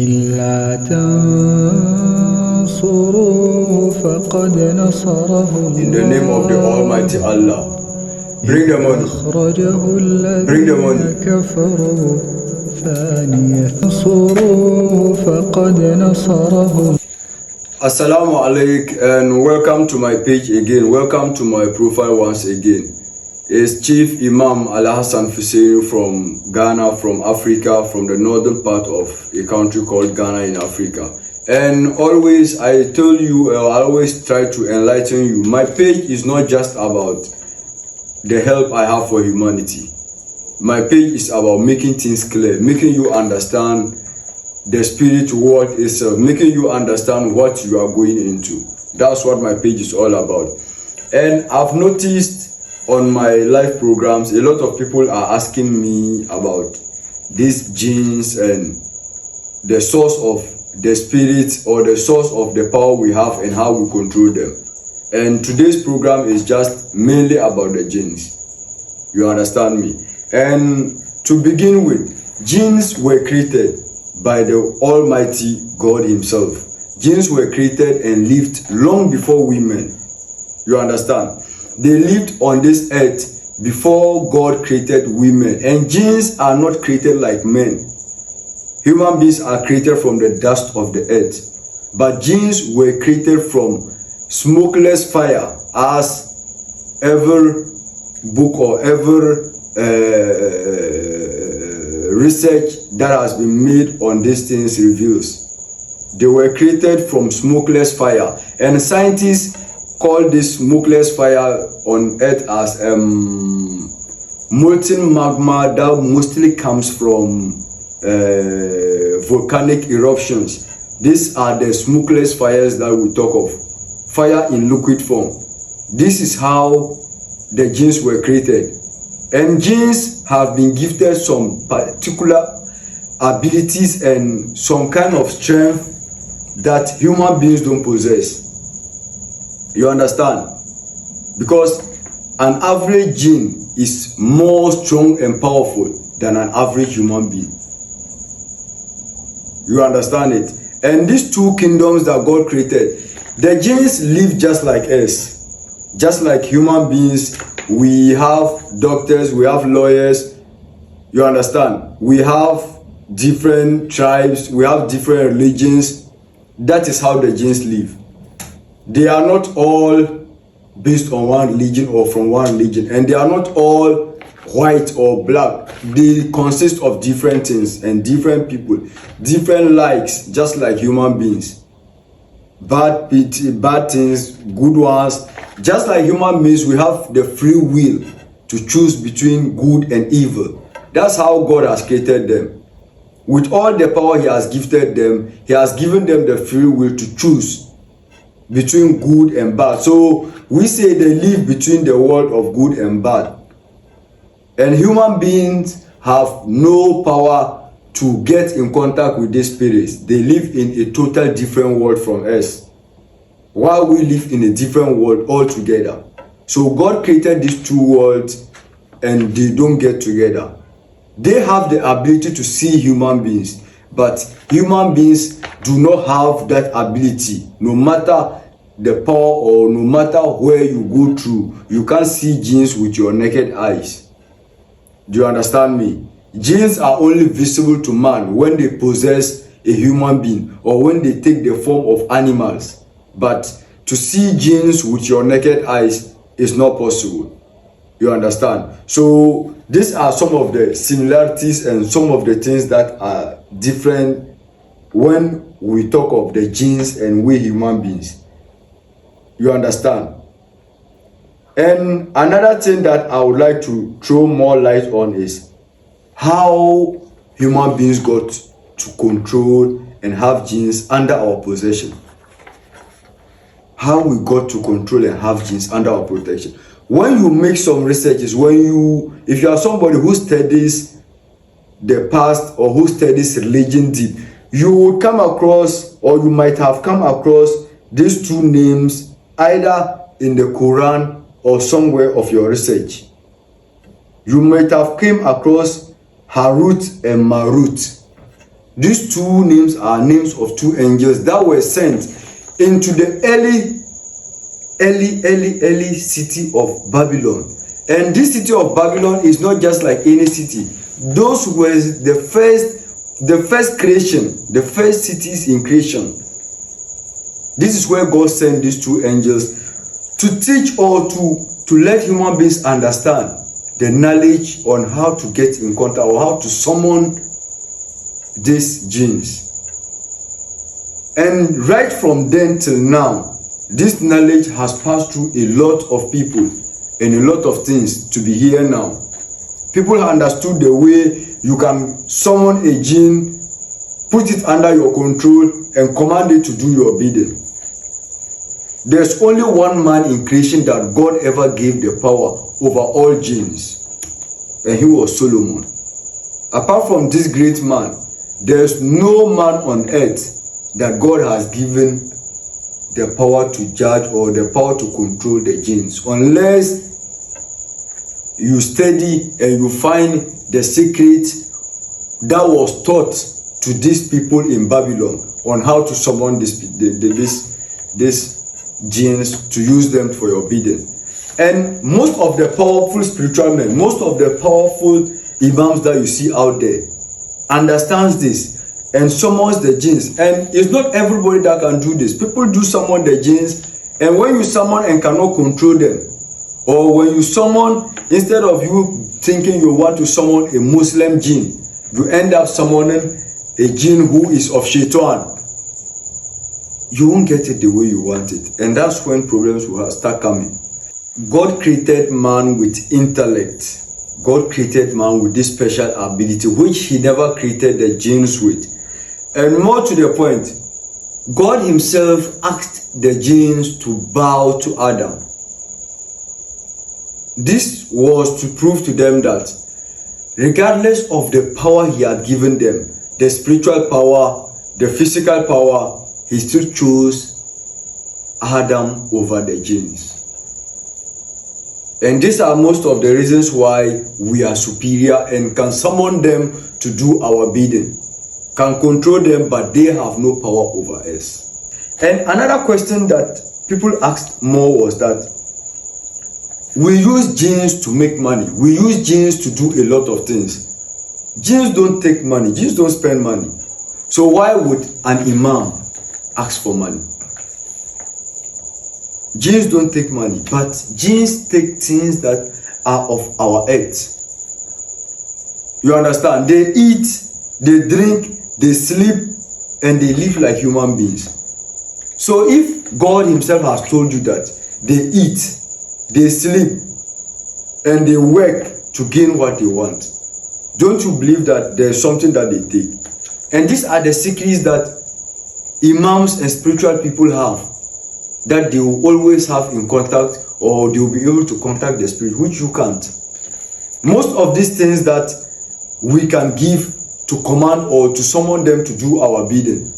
إلا تنصروا فقد نصره In the name of the Almighty Allah. Bring the money. أخرجه Bring the money. الذين كفروا ثاني نصروا فقد نصره. Assalamu alaikum and welcome to my page again. Welcome to my profile once again. It's Chief Imam Al-Hassan Fuseinu from Ghana, from Africa, from the northern part of a country called Ghana in Africa. And always I tell you, I always try to enlighten you. My page is not just about the help I have for humanity. My page is about making things clear, making you understand the spirit world itself, making you understand what you are going into. That's what my page is all about. And I've noticed on my live programs, a lot of people are asking me about these jinns and the source of the spirit or the source of the power we have and how we control them. And today's program is just mainly about the jinns. You understand me? And to begin with, jinns were created by the Almighty God Himself. Jinns were created and lived long before women. You understand? They lived on this earth before God created women. And jinns are not created like men. Human beings are created from the dust of the earth. But jinns were created from smokeless fire, as every book or every research that has been made on these things reveals. They were created from smokeless fire, and scientists call this smokeless fire on earth as molten magma that mostly comes from volcanic eruptions. These are the smokeless fires that we talk of, fire in liquid form. This is how the jinns were created. And jinns have been gifted some particular abilities and some kind of strength that human beings don't possess. You understand? Because an average jinn is more strong and powerful than an average human being. You understand it? And these two kingdoms that God created, the jinns live just like us. Just like human beings, we have doctors, we have lawyers. You understand? We have different tribes, we have different religions. That is how the jinns live. They are not all based on one religion or from one religion, and they are not all white or black. They consist of different things and different people, different likes, just like human beings. Bad things, good ones. Just like human beings, we have the free will to choose between good and evil. That's how God has created them. With all the power He has gifted them, He has given them the free will to choose between good and bad. So we say they live between the world of good and bad. And human beings have no power to get in contact with these spirits. They live in a total different world from us, while we live in a different world altogether. So God created these two worlds and they don't get together. They have the ability to see human beings, but human beings do not have that ability. No matter the power or no matter where you go through, you can't see jinns with your naked eyes. Do you understand me? Jinns are only visible to man when they possess a human being or when they take the form of animals. But to see jinns with your naked eyes is not possible. You understand? So these are some of the similarities and some of the things that are different when we talk of the jinns and we human beings. You understand? And another thing that I would like to throw more light on is how human beings got to control and have jinns under our possession. How we got to control and have jinns under our protection. When you make some researches, if you are somebody who studies the past or who studies religion deep, you will come across, or you might have come across, these two names either in the Quran or somewhere of your research. You might have came across Harut and Marut. These two names are names of two angels that were sent into the early city of Babylon. And this city of Babylon is not just like any city. Those were the first creation, the first cities in creation. This is where God sent these two angels to teach or to let human beings understand the knowledge on how to get in contact or how to summon these jinns. And right from then till now, this knowledge has passed through a lot of people and a lot of things to be here now. People have understood the way you can summon a jinn, put it under your control, and command it to do your bidding. There's only one man in creation that God ever gave the power over all jinns, and he was Solomon. Apart from this great man, there's no man on earth that God has given the power to judge or the power to control the jinns, unless you study and you find the secret that was taught to these people in Babylon on how to summon these jinns to use them for your bidding. And most of the powerful spiritual men, most of the powerful imams that you see out there understands this and summons the jinns. And it's not everybody that can do this. People do summon the jinns, and when you summon and cannot control them, or when you summon, instead of you thinking you want to summon a Muslim jinn, you end up summoning a jinn who is of shaitan. You won't get it the way you want it, and that's when problems will start coming. God created man with intellect. God created man with this special ability which he never created the jinns with. And more to the point, God himself asked the jinns to bow to Adam. This was to prove to them that regardless of the power he had given them, the spiritual power, the physical power, he still chose Adam over the jinns. And these are most of the reasons why we are superior and can summon them to do our bidding, can control them, but they have no power over us. And another question that people asked more was that we use jinns to make money. We use jinns to do a lot of things. Jinns don't take money. Jinns don't spend money. So why would an imam ask for money? Jinns don't take money, but jinns take things that are of our earth. You understand? They eat, they drink, they sleep, and they live like human beings. So if God himself has told you that they eat, they sleep, and they work to gain what they want, don't you believe that there's something that they take? And these are the secrets that imams and spiritual people have, that they will always have in contact, or they will be able to contact the spirit, which you can't. Most of these things that we can give to command or to summon them to do our bidding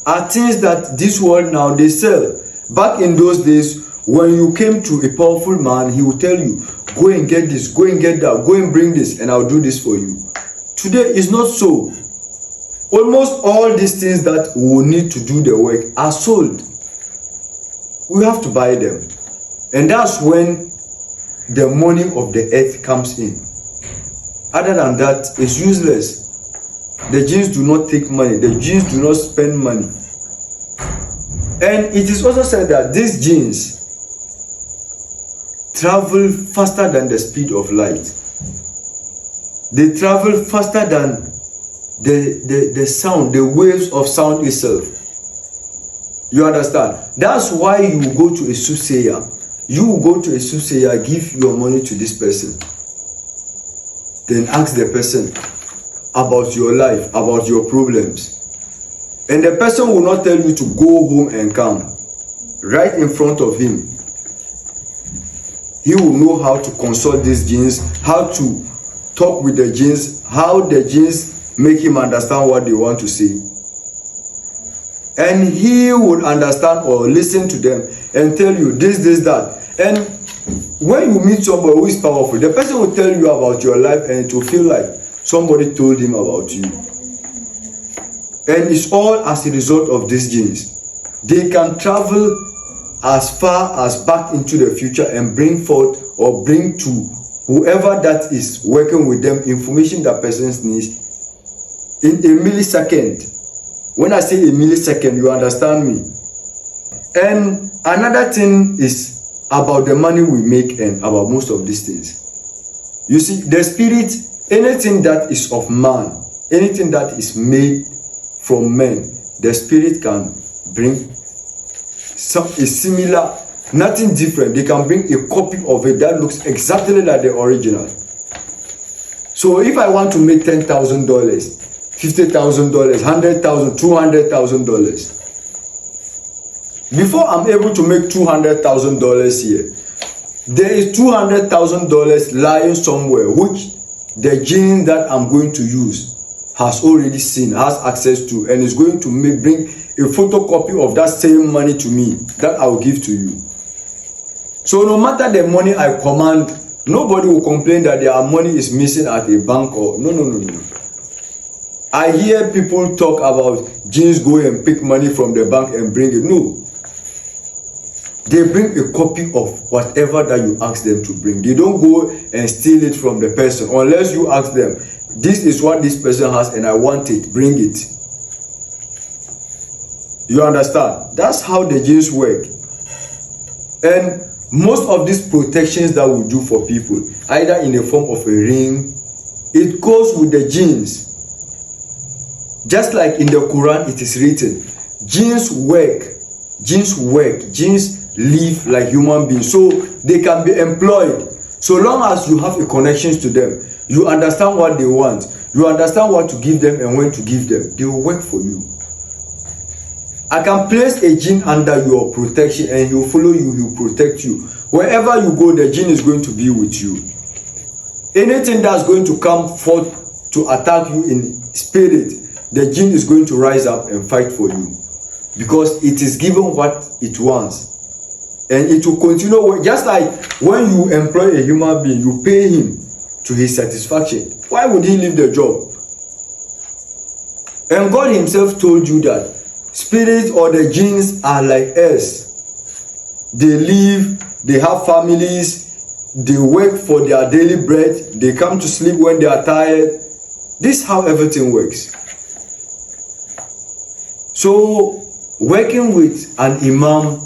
are things that this world now they sell. Back in those days, when you came to a powerful man, he will tell you, go and get this, go and get that, go and bring this, and I'll do this for you. Today is not so. Almost all these things that we will need to do the work are sold. We have to buy them. And that's when the money of the earth comes in. Other than that, it's useless. The jinns do not take money. The jinns do not spend money. And it is also said that these jinns travel faster than the speed of light. They travel faster than the sound, the waves of sound itself. You understand? That's why you go to a soothsayer. You go to a soothsayer, give your money to this person. Then ask the person about your life, about your problems. And the person will not tell you to go home and come. Right in front of him, he will know how to consult these jinns, how to talk with the jinns, how the jinns make him understand what they want to say. And he would understand or listen to them and tell you this, that. And when you meet somebody who is powerful, the person will tell you about your life and it will feel like somebody told him about you. And it's all as a result of these genes. They can travel as far as back into the future and bring forth or bring to whoever that is working with them information that person needs in a millisecond. When I say a millisecond, you understand me. And another thing is about the money we make and about most of these things. You see, the spirit, anything that is of man, anything that is made from men, the spirit can bring a similar, nothing different. They can bring a copy of it that looks exactly like the original. So if I want to make $10,000, $50,000, $100,000, $200,000, before I'm able to make $200,000 here, there is $200,000 lying somewhere, which the gene that I'm going to use has already seen, has access to, and is going to bring a photocopy of that same money to me that I will give to you. So no matter the money I command, nobody will complain that their money is missing at a bank or no. I hear people talk about genes go and pick money from the bank and bring it. No. They bring a copy of whatever that you ask them to bring. They don't go and steal it from the person unless you ask them, this is what this person has and I want it, bring it. You understand? That's how the genes work. And most of these protections that we do for people, either in the form of a ring, it goes with the genes. Just like in the Quran it is written, genes work, genes live like human beings, so they can be employed. So long as you have a connection to them, you understand what they want, you understand what to give them and when to give them, they will work for you. I can place a gene under your protection and he will follow you, he will protect you. Wherever you go, the gene is going to be with you. Anything that's going to come forth to attack you in spirit, the gene is going to rise up and fight for you, because it is given what it wants. And it will continue, just like when you employ a human being, you pay him to his satisfaction. Why would he leave the job? And God himself told you that spirits or the genes are like us. They live, they have families, they work for their daily bread, they come to sleep when they are tired. This is how everything works. So working with an imam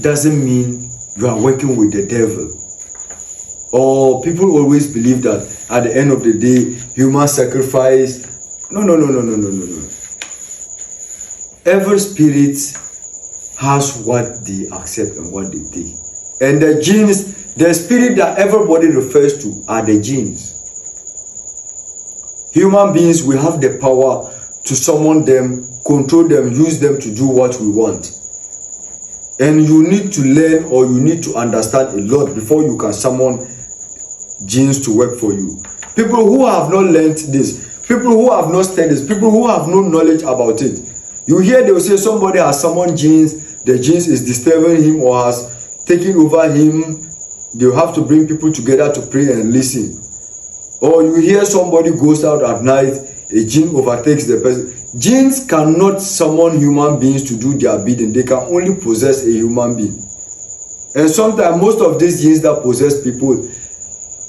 doesn't mean you are working with the devil. Or people always believe that at the end of the day, human sacrifice. No. Every spirit has what they accept and what they take. And the genes, the spirit that everybody refers to are the genes. Human beings, we have the power to summon them, control them, use them to do what we want. And you need to learn or you need to understand a lot before you can summon genes to work for you. People who have not learned this, people who have not studied this, people who have no knowledge about it, you hear they will say somebody has summoned genes, the genes is disturbing him or has taken over him. They have to bring people together to pray and listen. Or you hear somebody goes out at night, a gene overtakes the person. Genes cannot summon human beings to do their bidding. They can only possess a human being. And sometimes most of these genes that possess people,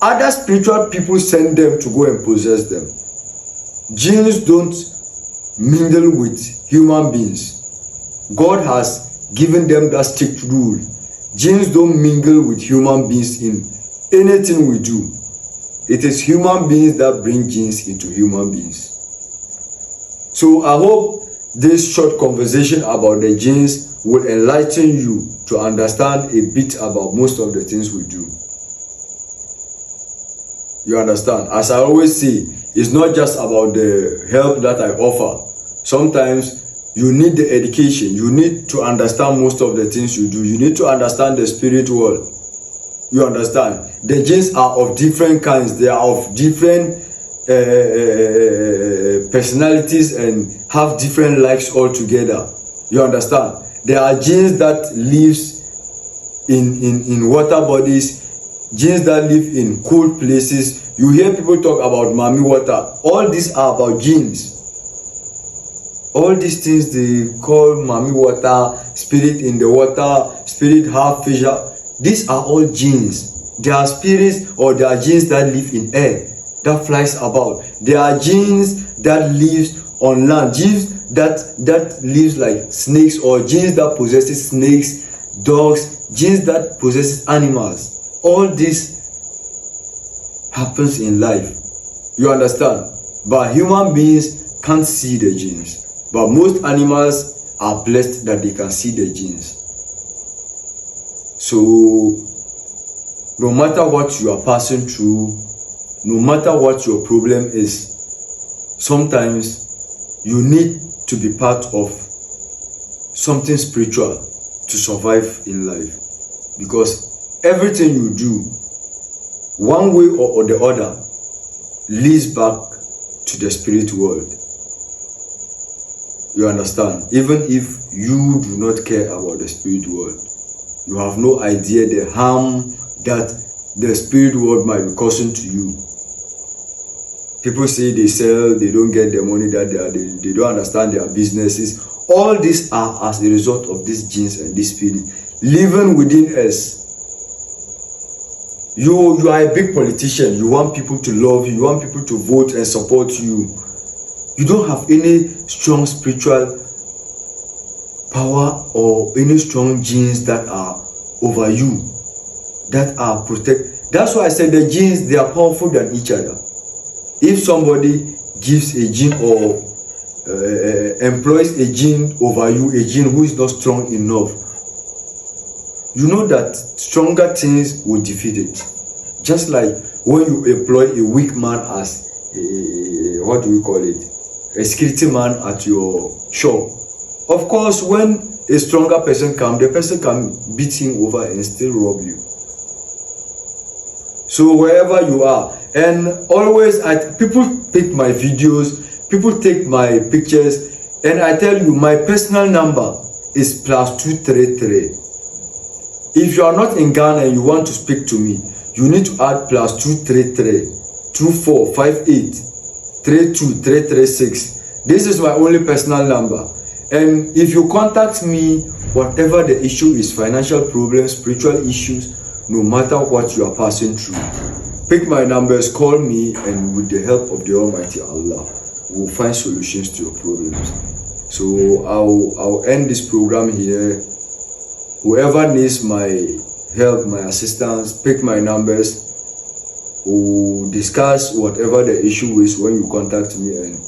other spiritual people send them to go and possess them. Genes don't mingle with human beings. God has given them that strict rule. Genes don't mingle with human beings in anything we do. It is human beings that bring genes into human beings. So I hope this short conversation about the genes will enlighten you to understand a bit about most of the things we do. You understand? As I always say, it's not just about the help that I offer. Sometimes you need the education. You need to understand most of the things you do. You need to understand the spirit world. You understand? The genes are of different kinds. They are of different personalities and have different likes altogether. You understand? There are genes that lives in water bodies, genes that live in cold places. You hear people talk about mommy water. All these are about genes. All these things they call Mami water, spirit in the water, spirit have fisher. These are all jinns. They are spirits or they are jinns that live in air, that flies about. There are jinns that lives on land, jinns that lives like snakes, or jinns that possesses snakes, dogs, jinns that possesses animals. All this happens in life. You understand? But human beings can't see the jinns. But most animals are blessed that they can see the jinns. So no matter what you are passing through, no matter what your problem is, sometimes you need to be part of something spiritual to survive in life. Because everything you do, one way or the other, leads back to the spirit world. You understand? Even if you do not care about the spirit world, you have no idea the harm that the spirit world might be causing to you. People say they sell, they don't get the money that they don't understand their businesses. All these are as a result of these jinns and this spirit living within us. You are a big politician. You want people to love you. You want people to vote and support you. You don't have any strong spiritual power or any strong genes that are over you, that are protect. That's why I said the genes, they are powerful than each other. If somebody gives a gene or employs a gene over you, a gene who is not strong enough, you know that stronger things will defeat it. Just like when you employ a weak man as a, what do we call it, a security man at your shop. Of course, when a stronger person comes, the person can beat him over and still rob you. So wherever you are, and always people take my videos, people take my pictures, and I tell you my personal number is +233. If you are not in Ghana and you want to speak to me, you need to add +233 2458 32336. This is my only personal number. And if you contact me, whatever the issue is, financial problems, spiritual issues, no matter what you are passing through, pick my numbers, call me, and with the help of the Almighty Allah, we'll find solutions to your problems. So I'll end this program here. Whoever needs my help, my assistance, pick my numbers. We'll discuss whatever the issue is when you contact me, and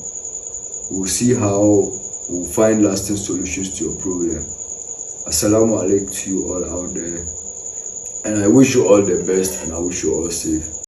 we'll see how we'll find lasting solutions to your problem. Assalamu alaikum to you all out there. And I wish you all the best, and I wish you all safe.